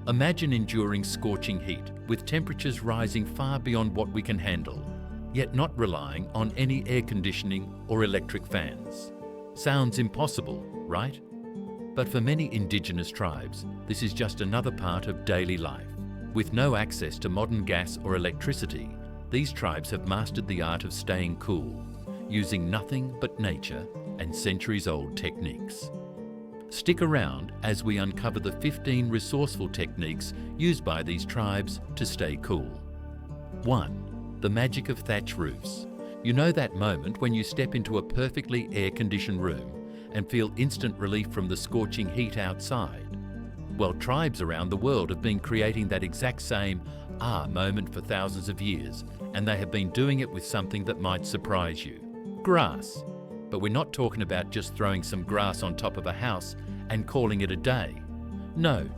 Imagine enduring scorching heat with temperatures rising far beyond what we can handle, yet not relying on any air conditioning or electric fans. Sounds impossible, right? But for many indigenous tribes, this is just another part of daily life. With no access to modern gas or electricity, these tribes have mastered the art of staying cool, using nothing but nature and centuries-old techniques. Stick around as we uncover the 15 resourceful techniques used by these tribes to stay cool. 1. The magic of thatch roofs. You know that moment when you step into a perfectly air-conditioned room and feel instant relief from the scorching heat outside? Well, tribes around the world have been creating that exact same moment for thousands of years, and they have been doing it with something that might surprise you. Grass. But we're not talking about just throwing some grass on top of a house and calling it a day. No.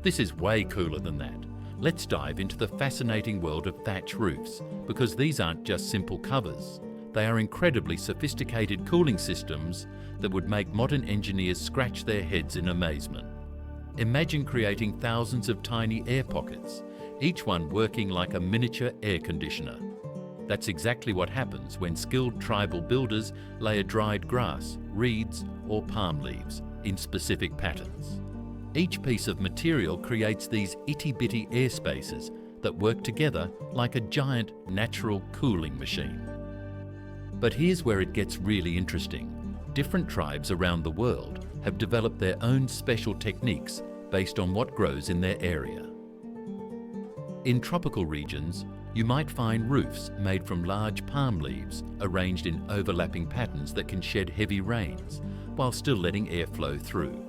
This is way cooler than that. Let's dive into the fascinating world of thatch roofs, because these aren't just simple covers. They are incredibly sophisticated cooling systems that would make modern engineers scratch their heads in amazement. Imagine creating thousands of tiny air pockets, each one working like a miniature air conditioner. That's exactly what happens when skilled tribal builders layer dried grass, reeds, or palm leaves in specific patterns. Each piece of material creates these itty-bitty air spaces that work together like a giant natural cooling machine. But here's where it gets really interesting. Different tribes around the world have developed their own special techniques based on what grows in their area. In tropical regions, you might find roofs made from large palm leaves arranged in overlapping patterns that can shed heavy rains while still letting air flow through.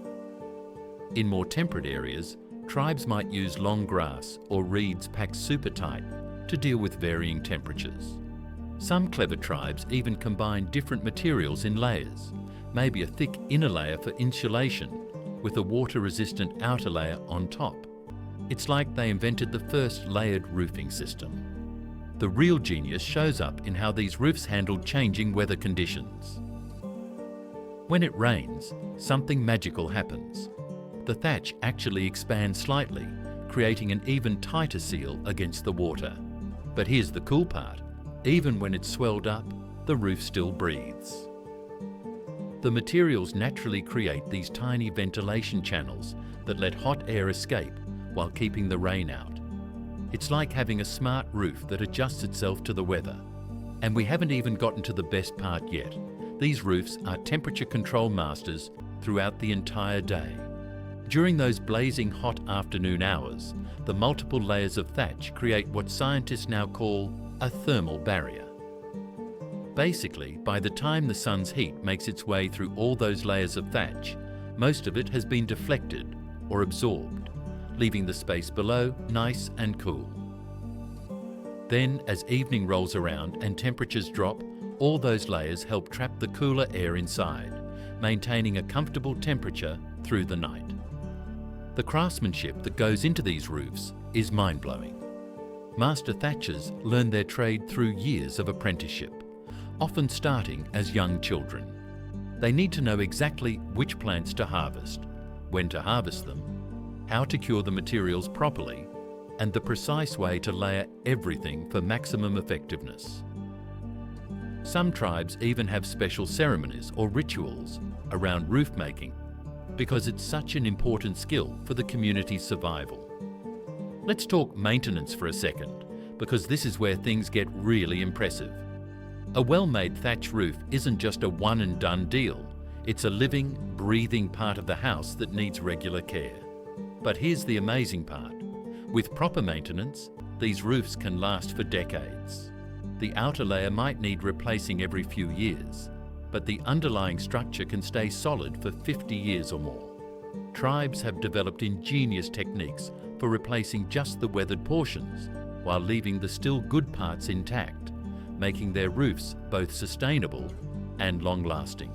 In more temperate areas, tribes might use long grass or reeds packed super tight to deal with varying temperatures. Some clever tribes even combine different materials in layers, maybe a thick inner layer for insulation with a water-resistant outer layer on top. It's like they invented the first layered roofing system. The real genius shows up in how these roofs handle changing weather conditions. When it rains, something magical happens. The thatch actually expands slightly, creating an even tighter seal against the water. But here's the cool part. Even when it's swelled up, the roof still breathes. The materials naturally create these tiny ventilation channels that let hot air escape while keeping the rain out. It's like having a smart roof that adjusts itself to the weather. And we haven't even gotten to the best part yet. These roofs are temperature control masters throughout the entire day. During those blazing hot afternoon hours, the multiple layers of thatch create what scientists now call a thermal barrier. Basically, by the time the sun's heat makes its way through all those layers of thatch, most of it has been deflected or absorbed, leaving the space below nice and cool. Then, as evening rolls around and temperatures drop, all those layers help trap the cooler air inside, maintaining a comfortable temperature through the night. The craftsmanship that goes into these roofs is mind-blowing. Master thatchers learn their trade through years of apprenticeship, often starting as young children. They need to know exactly which plants to harvest, when to harvest them, how to cure the materials properly, and the precise way to layer everything for maximum effectiveness. Some tribes even have special ceremonies or rituals around roof making because it's such an important skill for the community's survival. Let's talk maintenance for a second, because this is where things get really impressive. A well-made thatch roof isn't just a one-and-done deal. It's a living, breathing part of the house that needs regular care. But here's the amazing part. With proper maintenance, these roofs can last for decades. The outer layer might need replacing every few years, but the underlying structure can stay solid for 50 years or more. Tribes have developed ingenious techniques for replacing just the weathered portions while leaving the still good parts intact, making their roofs both sustainable and long-lasting.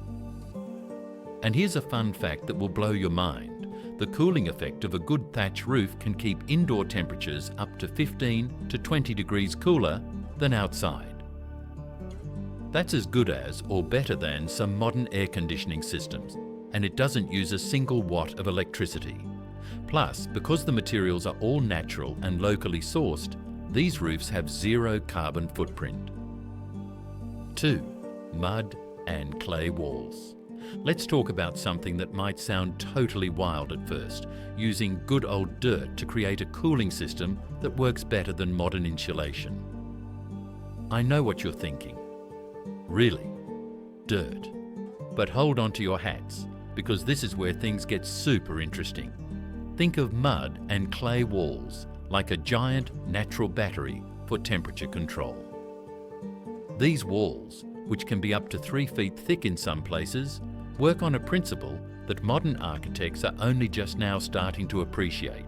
And here's a fun fact that will blow your mind. The cooling effect of a good thatch roof can keep indoor temperatures up to 15 to 20 degrees cooler than outside. That's as good as or better than some modern air conditioning systems, and it doesn't use a single watt of electricity. Plus, because the materials are all natural and locally sourced, these roofs have zero carbon footprint. 2. Mud and clay walls. Let's talk about something that might sound totally wild at first, using good old dirt to create a cooling system that works better than modern insulation. I know what you're thinking. Really? Dirt? But hold on to your hats, because this is where things get super interesting. Think of mud and clay walls like a giant natural battery for temperature control. These walls, which can be up to 3 feet thick in some places, work on a principle that modern architects are only just now starting to appreciate.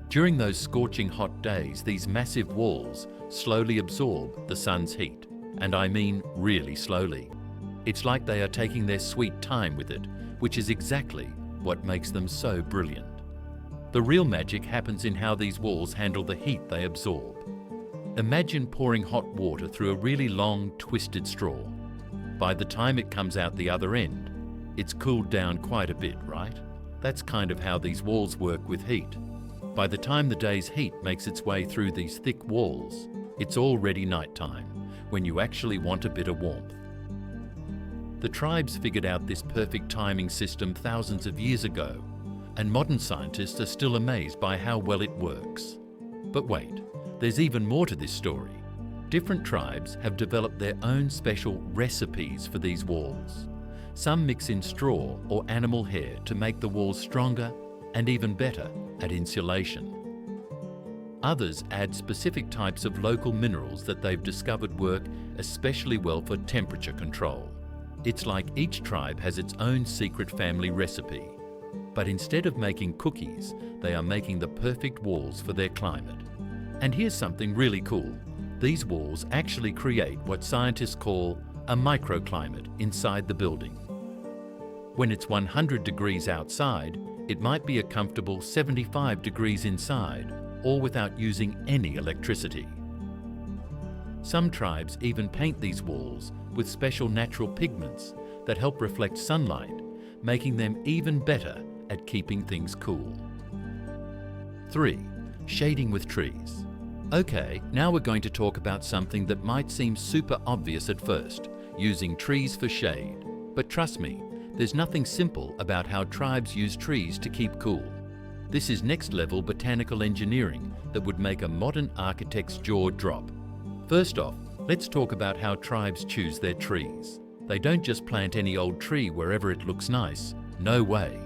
During those scorching hot days, these massive walls slowly absorb the sun's heat, and I mean really slowly. It's like they are taking their sweet time with it, which is exactly what makes them so brilliant. The real magic happens in how these walls handle the heat they absorb. Imagine pouring hot water through a really long, twisted straw. By the time it comes out the other end, it's cooled down quite a bit, right? That's kind of how these walls work with heat. By the time the day's heat makes its way through these thick walls, it's already nighttime, when you actually want a bit of warmth. The tribes figured out this perfect timing system thousands of years ago, and modern scientists are still amazed by how well it works. But wait, there's even more to this story. Different tribes have developed their own special recipes for these walls. Some mix in straw or animal hair to make the walls stronger and even better at insulation. Others add specific types of local minerals that they've discovered work especially well for temperature control. It's like each tribe has its own secret family recipe. But instead of making cookies, they are making the perfect walls for their climate. And here's something really cool. These walls actually create what scientists call a microclimate inside the building. When it's 100 degrees outside, it might be a comfortable 75 degrees inside, all without using any electricity. Some tribes even paint these walls with special natural pigments that help reflect sunlight, making them even better at keeping things cool. 3. Shading with trees. Okay, now we're going to talk about something that might seem super obvious at first, using trees for shade. But trust me, there's nothing simple about how tribes use trees to keep cool. This is next-level botanical engineering that would make a modern architect's jaw drop. First off, let's talk about how tribes choose their trees. They don't just plant any old tree wherever it looks nice. No way.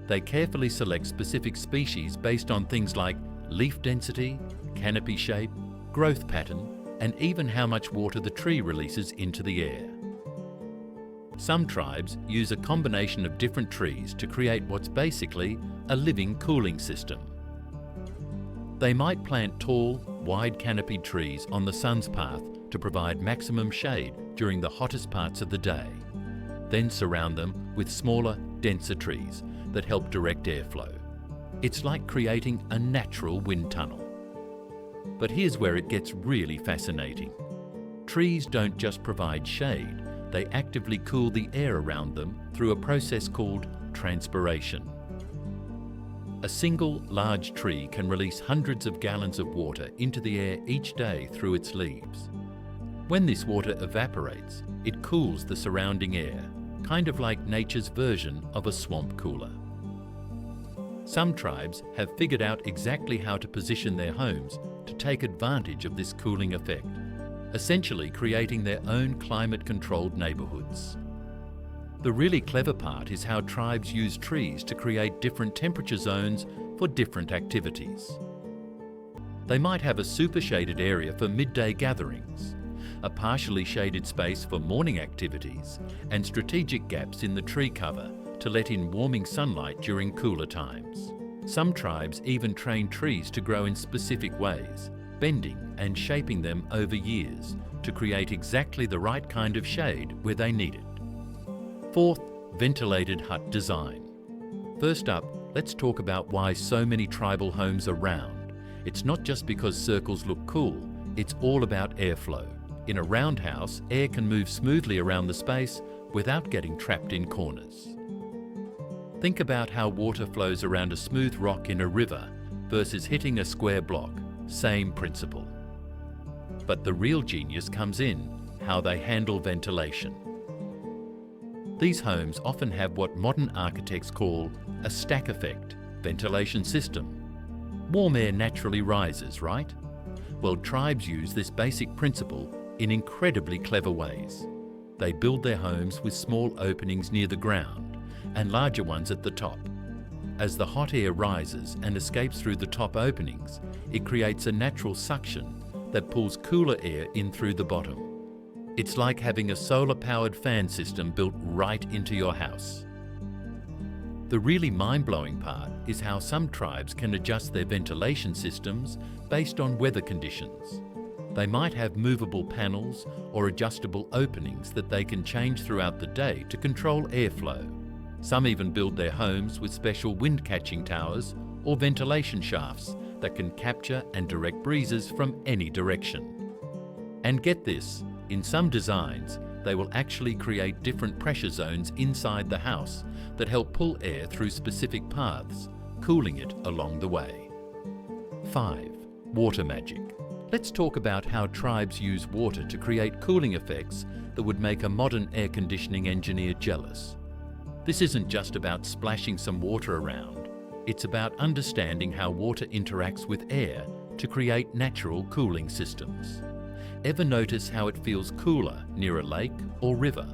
They carefully select specific species based on things like leaf density, canopy shape, growth pattern, and even how much water the tree releases into the air. Some tribes use a combination of different trees to create what's basically a living cooling system. They might plant tall, wide canopied trees on the sun's path to provide maximum shade during the hottest parts of the day, then surround them with smaller, denser trees that help direct airflow. It's like creating a natural wind tunnel. But here's where it gets really fascinating. Trees don't just provide shade, they actively cool the air around them through a process called transpiration. A single large tree can release hundreds of gallons of water into the air each day through its leaves. When this water evaporates, it cools the surrounding air, kind of like nature's version of a swamp cooler. Some tribes have figured out exactly how to position their homes to take advantage of this cooling effect, essentially creating their own climate-controlled neighborhoods. The really clever part is how tribes use trees to create different temperature zones for different activities. They might have a super shaded area for midday gatherings, a partially shaded space for morning activities, and strategic gaps in the tree cover to let in warming sunlight during cooler times. Some tribes even train trees to grow in specific ways, bending and shaping them over years to create exactly the right kind of shade where they need it. 4th, ventilated hut design. First up, let's talk about why so many tribal homes are round. It's not just because circles look cool, it's all about airflow. In a round house, air can move smoothly around the space without getting trapped in corners. Think about how water flows around a smooth rock in a river versus hitting a square block. Same principle. But the real genius comes in how they handle ventilation. These homes often have what modern architects call a stack effect ventilation system. Warm air naturally rises, right? Well, tribes use this basic principle in incredibly clever ways. They build their homes with small openings near the ground and larger ones at the top. As the hot air rises and escapes through the top openings, it creates a natural suction that pulls cooler air in through the bottom. It's like having a solar-powered fan system built right into your house. The really mind-blowing part is how some tribes can adjust their ventilation systems based on weather conditions. They might have movable panels or adjustable openings that they can change throughout the day to control airflow. Some even build their homes with special wind-catching towers or ventilation shafts that can capture and direct breezes from any direction. And get this, in some designs, they will actually create different pressure zones inside the house that help pull air through specific paths, cooling it along the way. 5. Water magic. Let's talk about how tribes use water to create cooling effects that would make a modern air conditioning engineer jealous. This isn't just about splashing some water around. It's about understanding how water interacts with air to create natural cooling systems. Ever notice how it feels cooler near a lake or river?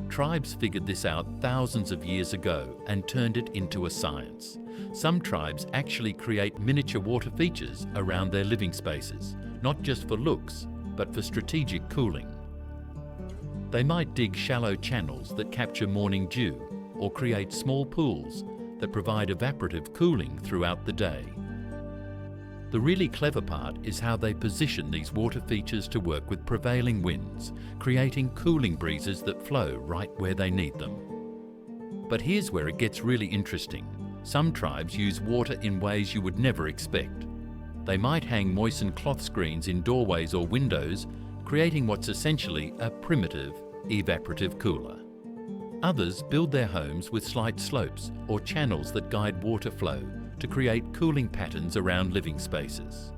Tribes figured this out thousands of years ago and turned it into a science. Some tribes actually create miniature water features around their living spaces, not just for looks, but for strategic cooling. They might dig shallow channels that capture morning dew or create small pools that provide evaporative cooling throughout the day. The really clever part is how they position these water features to work with prevailing winds, creating cooling breezes that flow right where they need them. But here's where it gets really interesting. Some tribes use water in ways you would never expect. They might hang moistened cloth screens in doorways or windows, creating what's essentially a primitive evaporative cooler. Others build their homes with slight slopes or channels that guide water flow to create cooling patterns around living spaces.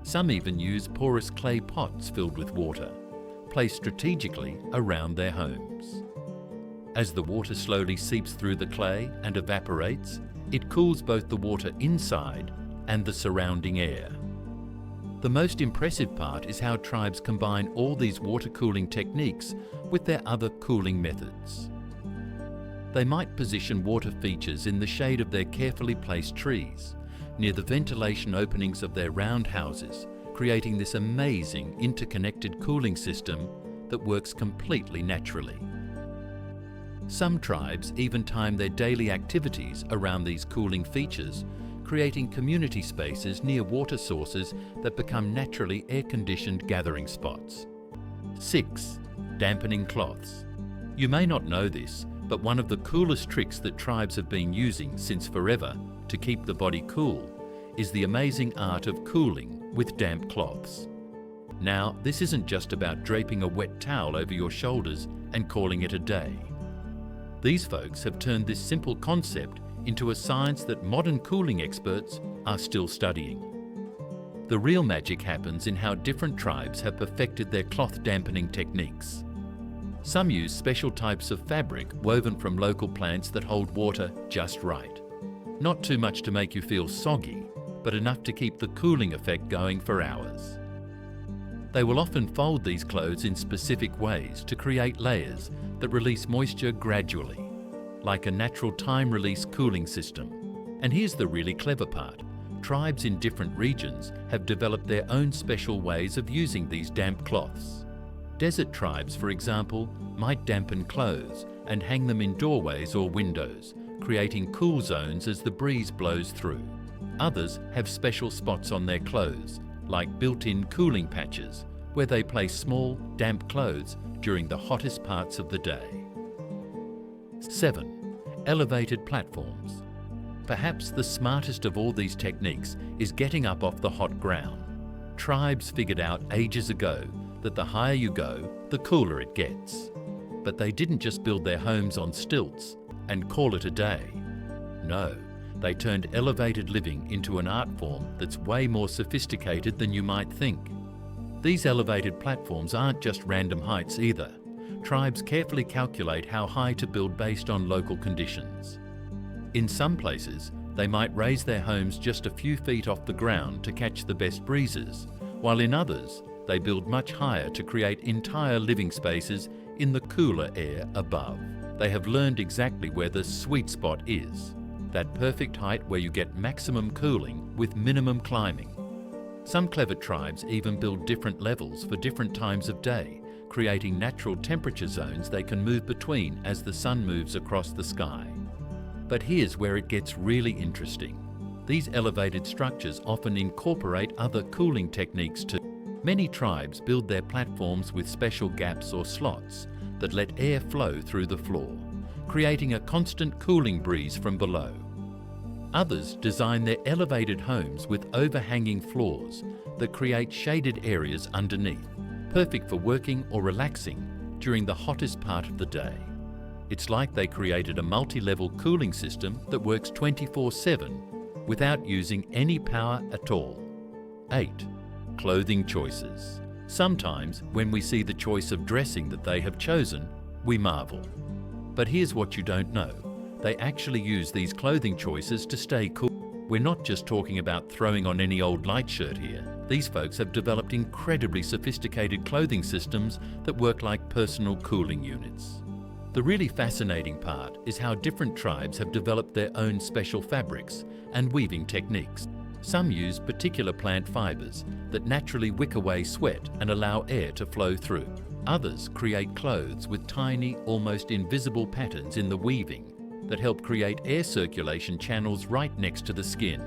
Some even use porous clay pots filled with water, placed strategically around their homes. As the water slowly seeps through the clay and evaporates, it cools both the water inside and the surrounding air. The most impressive part is how tribes combine all these water cooling techniques with their other cooling methods. They might position water features in the shade of their carefully placed trees, near the ventilation openings of their round houses, creating this amazing interconnected cooling system that works completely naturally. Some tribes even time their daily activities around these cooling features, creating community spaces near water sources that become naturally air-conditioned gathering spots. 6. Dampening cloths. You may not know this, but one of the coolest tricks that tribes have been using since forever to keep the body cool is the amazing art of cooling with damp cloths. Now, this isn't just about draping a wet towel over your shoulders and calling it a day. These folks have turned this simple concept into a science that modern cooling experts are still studying. The real magic happens in how different tribes have perfected their cloth dampening techniques. Some use special types of fabric woven from local plants that hold water just right. Not too much to make you feel soggy, but enough to keep the cooling effect going for hours. They will often fold these clothes in specific ways to create layers that release moisture gradually, like a natural time-release cooling system. And here's the really clever part. Tribes in different regions have developed their own special ways of using these damp cloths. Desert tribes, for example, might dampen clothes and hang them in doorways or windows, creating cool zones as the breeze blows through. Others have special spots on their clothes, like built-in cooling patches, where they place small, damp clothes during the hottest parts of the day. 7. Elevated platforms. Perhaps the smartest of all these techniques is getting up off the hot ground. Tribes figured out ages ago that the higher you go, the cooler it gets. But they didn't just build their homes on stilts. and call it a day. No, they turned elevated living into an art form that's way more sophisticated than you might think. These elevated platforms aren't just random heights either. Tribes carefully calculate how high to build based on local conditions. In some places, they might raise their homes just a few feet off the ground to catch the best breezes, while in others, they build much higher to create entire living spaces in the cooler air above. They have learned exactly where the sweet spot is, that perfect height where you get maximum cooling with minimum climbing. Some clever tribes even build different levels for different times of day, creating natural temperature zones they can move between as the sun moves across the sky. But here's where it gets really interesting. These elevated structures often incorporate other cooling techniques too. Many tribes build their platforms with special gaps or slots that let air flow through the floor, creating a constant cooling breeze from below. Others design their elevated homes with overhanging floors that create shaded areas underneath, perfect for working or relaxing during the hottest part of the day. It's like they created a multi-level cooling system that works 24/7 without using any power at all. 8. Clothing choices. Sometimes when we see the choice of dressing that they have chosen, we marvel. But here's what you don't know. They actually use these clothing choices to stay cool. We're not just talking about throwing on any old light shirt here. These folks have developed incredibly sophisticated clothing systems that work like personal cooling units. The really fascinating part is how different tribes have developed their own special fabrics and weaving techniques. Some use particular plant fibers that naturally wick away sweat and allow air to flow through. Others create clothes with tiny, almost invisible patterns in the weaving that help create air circulation channels right next to the skin.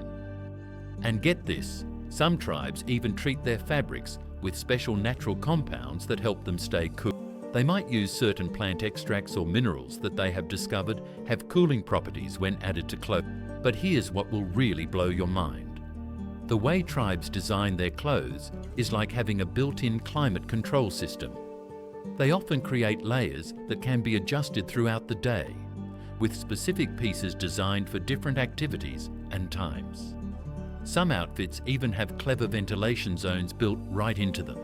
And get this, some tribes even treat their fabrics with special natural compounds that help them stay cool. They might use certain plant extracts or minerals that they have discovered have cooling properties when added to clothing. But here's what will really blow your mind. The way tribes design their clothes is like having a built-in climate control system. They often create layers that can be adjusted throughout the day, with specific pieces designed for different activities and times. Some outfits even have clever ventilation zones built right into them,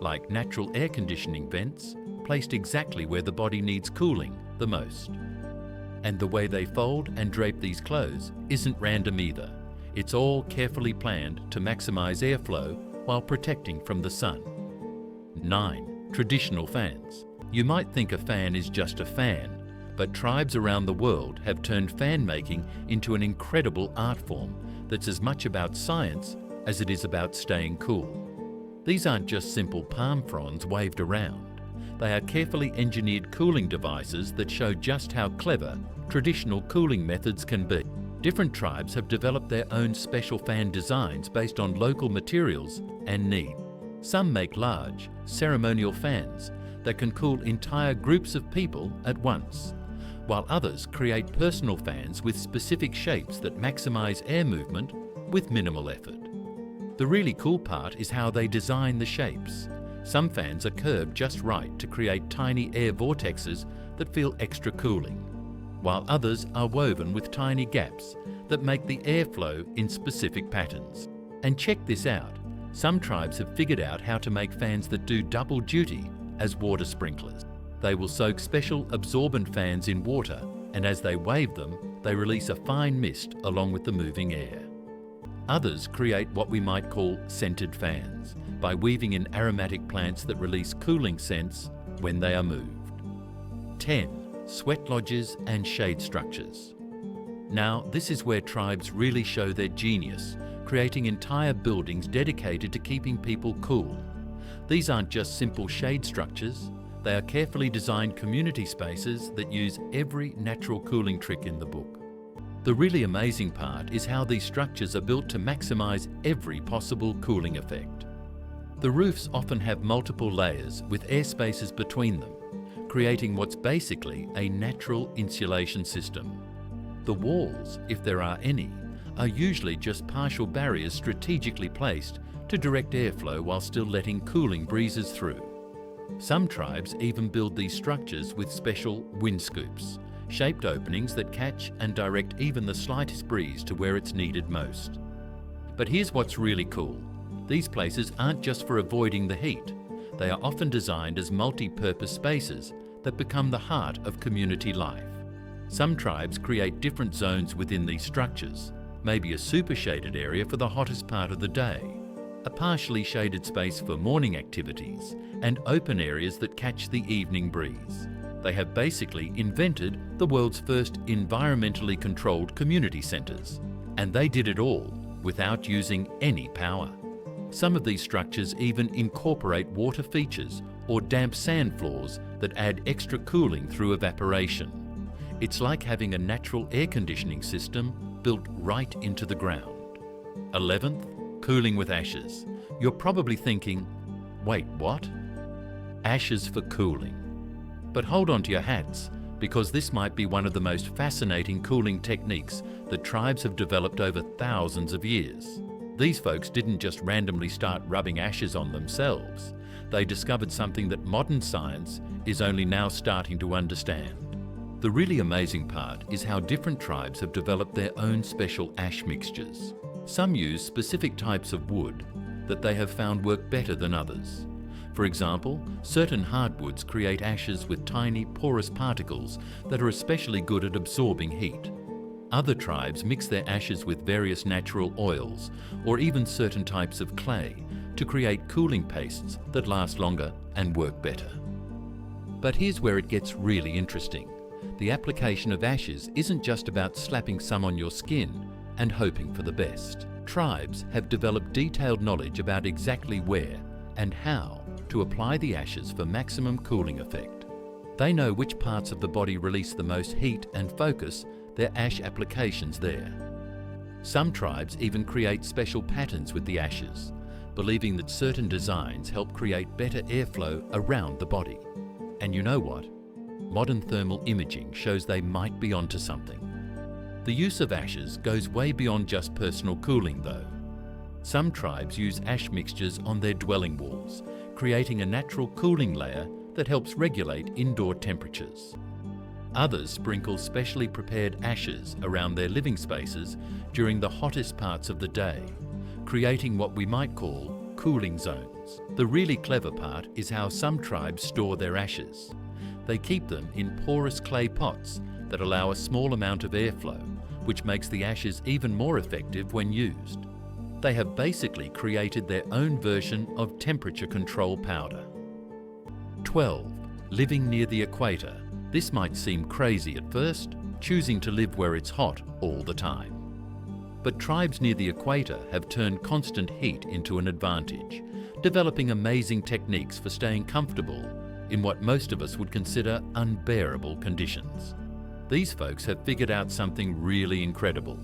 like natural air conditioning vents placed exactly where the body needs cooling the most. And the way they fold and drape these clothes isn't random either. It's all carefully planned to maximize airflow while protecting from the sun. 9. Traditional fans. You might think a fan is just a fan, but tribes around the world have turned fan making into an incredible art form that's as much about science as it is about staying cool. These aren't just simple palm fronds waved around. They are carefully engineered cooling devices that show just how clever traditional cooling methods can be. Different tribes have developed their own special fan designs based on local materials and need. Some make large, ceremonial fans that can cool entire groups of people at once, while others create personal fans with specific shapes that maximize air movement with minimal effort. The really cool part is how they design the shapes. Some fans are curved just right to create tiny air vortexes that feel extra cooling, while others are woven with tiny gaps that make the air flow in specific patterns. And check this out, some tribes have figured out how to make fans that do double duty as water sprinklers. They will soak special absorbent fans in water, and as they wave them, they release a fine mist along with the moving air. Others create what we might call scented fans by weaving in aromatic plants that release cooling scents when they are moved. 10. Sweat lodges and shade structures. Now, this is where tribes really show their genius, creating entire buildings dedicated to keeping people cool. These aren't just simple shade structures, they are carefully designed community spaces that use every natural cooling trick in the book. The really amazing part is how these structures are built to maximize every possible cooling effect. The roofs often have multiple layers with air spaces between them, creating what's basically a natural insulation system. The walls, if there are any, are usually just partial barriers strategically placed to direct airflow while still letting cooling breezes through. Some tribes even build these structures with special wind scoops, shaped openings that catch and direct even the slightest breeze to where it's needed most. But here's what's really cool. These places aren't just for avoiding the heat. They are often designed as multi-purpose spaces that become the heart of community life. Some tribes create different zones within these structures, maybe a super shaded area for the hottest part of the day, a partially shaded space for morning activities, and open areas that catch the evening breeze. They have basically invented the world's first environmentally controlled community centres, and they did it all without using any power. Some of these structures even incorporate water features or damp sand floors that add extra cooling through evaporation. It's like having a natural air conditioning system built right into the ground. 11th, cooling with ashes. You're probably thinking, wait, what? Ashes for cooling. But hold on to your hats, because this might be one of the most fascinating cooling techniques that tribes have developed over thousands of years. These folks didn't just randomly start rubbing ashes on themselves. They discovered something that modern science is only now starting to understand. The really amazing part is how different tribes have developed their own special ash mixtures. Some use specific types of wood that they have found work better than others. For example, certain hardwoods create ashes with tiny porous particles that are especially good at absorbing heat. Other tribes mix their ashes with various natural oils or even certain types of clay to create cooling pastes that last longer and work better. But here's where it gets really interesting. The application of ashes isn't just about slapping some on your skin and hoping for the best. Tribes have developed detailed knowledge about exactly where and how to apply the ashes for maximum cooling effect. They know which parts of the body release the most heat and focus their ash applications there. Some tribes even create special patterns with the ashes, believing that certain designs help create better airflow around the body. And you know what? Modern thermal imaging shows they might be onto something. The use of ashes goes way beyond just personal cooling though. Some tribes use ash mixtures on their dwelling walls, creating a natural cooling layer that helps regulate indoor temperatures. Others sprinkle specially prepared ashes around their living spaces during the hottest parts of the day, creating what we might call cooling zones. The really clever part is how some tribes store their ashes. They keep them in porous clay pots that allow a small amount of airflow, which makes the ashes even more effective when used. They have basically created their own version of temperature control powder. 12. Living near the equator. This might seem crazy at first, choosing to live where it's hot all the time. But tribes near the equator have turned constant heat into an advantage, developing amazing techniques for staying comfortable in what most of us would consider unbearable conditions. These folks have figured out something really incredible.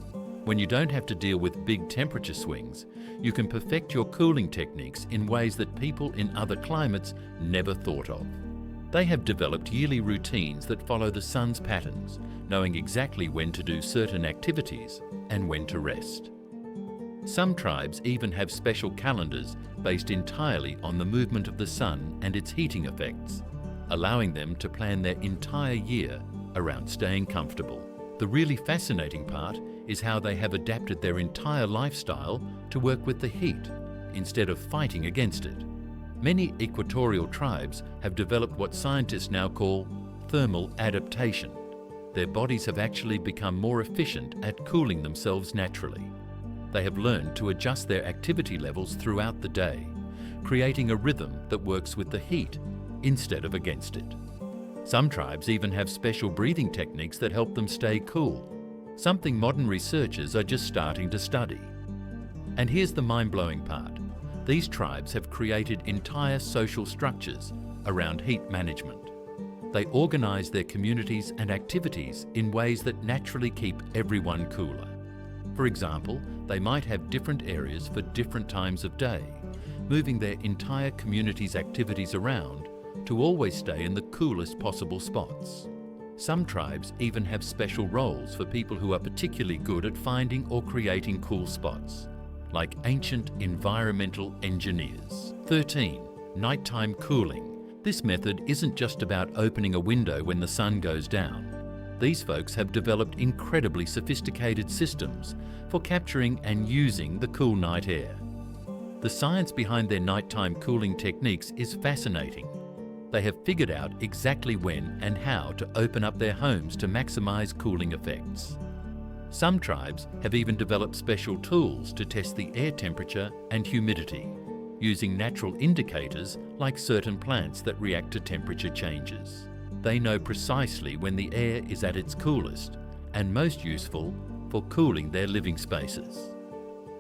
When you don't have to deal with big temperature swings, you can perfect your cooling techniques in ways that people in other climates never thought of. They have developed yearly routines that follow the sun's patterns, knowing exactly when to do certain activities and when to rest. Some tribes even have special calendars based entirely on the movement of the sun and its heating effects, allowing them to plan their entire year around staying comfortable. The really fascinating part is how they have adapted their entire lifestyle to work with the heat instead of fighting against it. Many equatorial tribes have developed what scientists now call thermal adaptation. Their bodies have actually become more efficient at cooling themselves naturally. They have learned to adjust their activity levels throughout the day, creating a rhythm that works with the heat instead of against it. Some tribes even have special breathing techniques that help them stay cool, something modern researchers are just starting to study. And here's the mind-blowing part. These tribes have created entire social structures around heat management. They organize their communities and activities in ways that naturally keep everyone cooler. For example, they might have different areas for different times of day, moving their entire community's activities around to always stay in the coolest possible spots. Some tribes even have special roles for people who are particularly good at finding or creating cool spots, like ancient environmental engineers. 13. Nighttime cooling. This method isn't just about opening a window when the sun goes down. These folks have developed incredibly sophisticated systems for capturing and using the cool night air. The science behind their nighttime cooling techniques is fascinating. They have figured out exactly when and how to open up their homes to maximize cooling effects. Some tribes have even developed special tools to test the air temperature and humidity, using natural indicators like certain plants that react to temperature changes. They know precisely when the air is at its coolest and most useful for cooling their living spaces.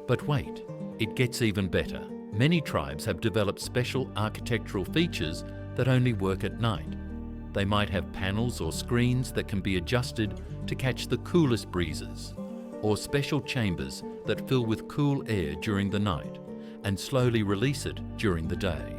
But wait, it gets even better. Many tribes have developed special architectural features that only work at night. They might have panels or screens that can be adjusted to catch the coolest breezes, or special chambers that fill with cool air during the night and slowly release it during the day.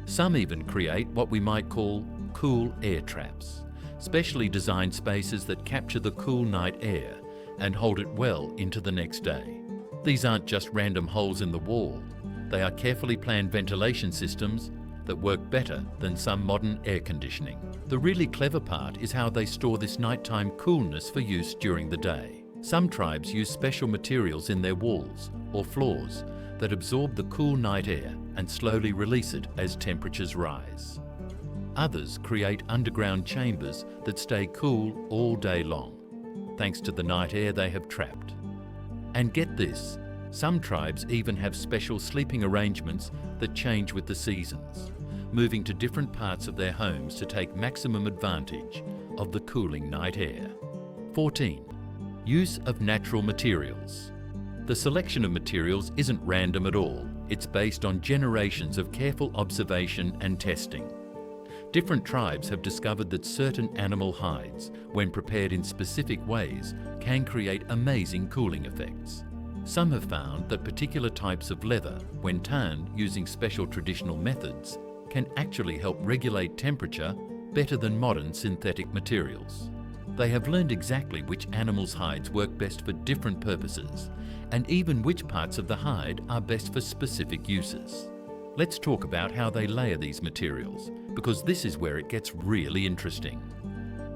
Some even create what we might call cool air traps, specially designed spaces that capture the cool night air and hold it well into the next day. These aren't just random holes in the wall. They are carefully planned ventilation systems that work better than some modern air conditioning. The really clever part is how they store this nighttime coolness for use during the day. Some tribes use special materials in their walls or floors that absorb the cool night air and slowly release it as temperatures rise. Others create underground chambers that stay cool all day long, thanks to the night air they have trapped. And get this, some tribes even have special sleeping arrangements that change with the seasons, moving to different parts of their homes to take maximum advantage of the cooling night air. 14. Use of natural materials. The selection of materials isn't random at all. It's based on generations of careful observation and testing. Different tribes have discovered that certain animal hides, when prepared in specific ways, can create amazing cooling effects. Some have found that particular types of leather, when tanned using special traditional methods, can actually help regulate temperature better than modern synthetic materials. They have learned exactly which animals' hides work best for different purposes, and even which parts of the hide are best for specific uses. Let's talk about how they layer these materials, because this is where it gets really interesting.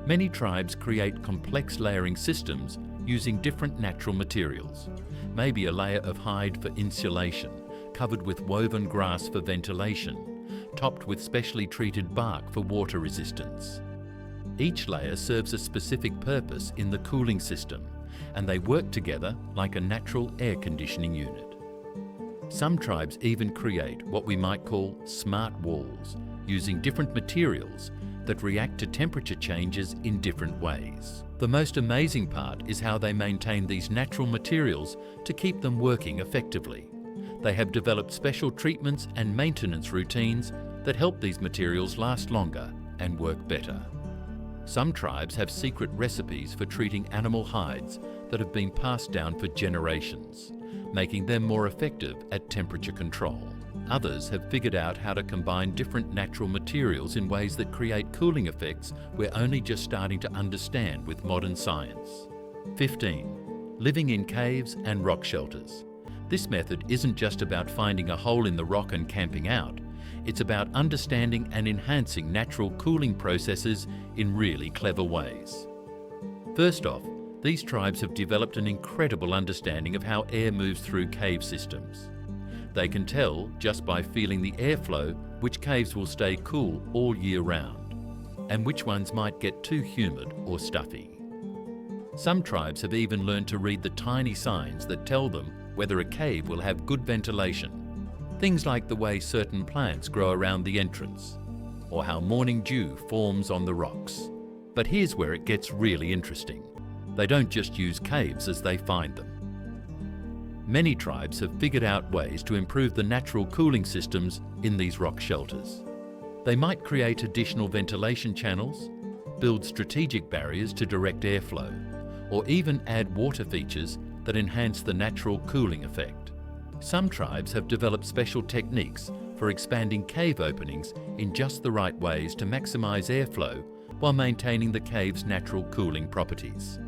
Many tribes create complex layering systems using different natural materials. Maybe a layer of hide for insulation, covered with woven grass for ventilation, topped with specially treated bark for water resistance. Each layer serves a specific purpose in the cooling system, and they work together like a natural air conditioning unit. Some tribes even create what we might call smart walls, using different materials that react to temperature changes in different ways. The most amazing part is how they maintain these natural materials to keep them working effectively. They have developed special treatments and maintenance routines that help these materials last longer and work better. Some tribes have secret recipes for treating animal hides that have been passed down for generations, making them more effective at temperature control. Others have figured out how to combine different natural materials in ways that create cooling effects we're only just starting to understand with modern science. 15. Living in caves and rock shelters. This method isn't just about finding a hole in the rock and camping out. It's about understanding and enhancing natural cooling processes in really clever ways. First off, these tribes have developed an incredible understanding of how air moves through cave systems. They can tell, just by feeling the airflow, which caves will stay cool all year round, and which ones might get too humid or stuffy. Some tribes have even learned to read the tiny signs that tell them whether a cave will have good ventilation. Things like the way certain plants grow around the entrance, or how morning dew forms on the rocks. But here's where it gets really interesting. They don't just use caves as they find them. Many tribes have figured out ways to improve the natural cooling systems in these rock shelters. They might create additional ventilation channels, build strategic barriers to direct airflow, or even add water features that enhance the natural cooling effect. Some tribes have developed special techniques for expanding cave openings in just the right ways to maximize airflow while maintaining the cave's natural cooling properties.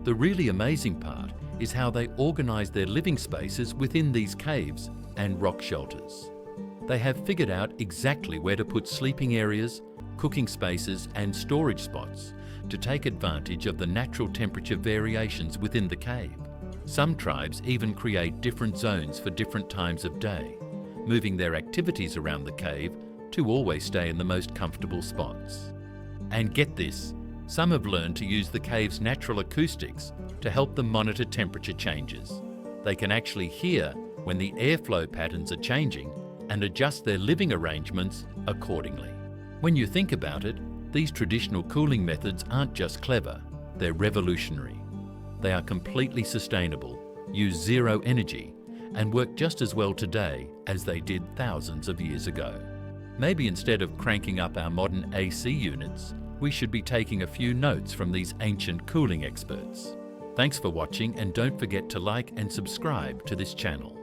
The really amazing part is how they organize their living spaces within these caves and rock shelters. They have figured out exactly where to put sleeping areas, cooking spaces and storage spots to take advantage of the natural temperature variations within the cave. Some tribes even create different zones for different times of day, moving their activities around the cave to always stay in the most comfortable spots. And get this, some have learned to use the cave's natural acoustics to help them monitor temperature changes. They can actually hear when the airflow patterns are changing and adjust their living arrangements accordingly. When you think about it, these traditional cooling methods aren't just clever, they're revolutionary. They are completely sustainable, use zero energy, and work just as well today as they did thousands of years ago. Maybe instead of cranking up our modern AC units, we should be taking a few notes from these ancient cooling experts. Thanks for watching, and don't forget to like and subscribe to this channel.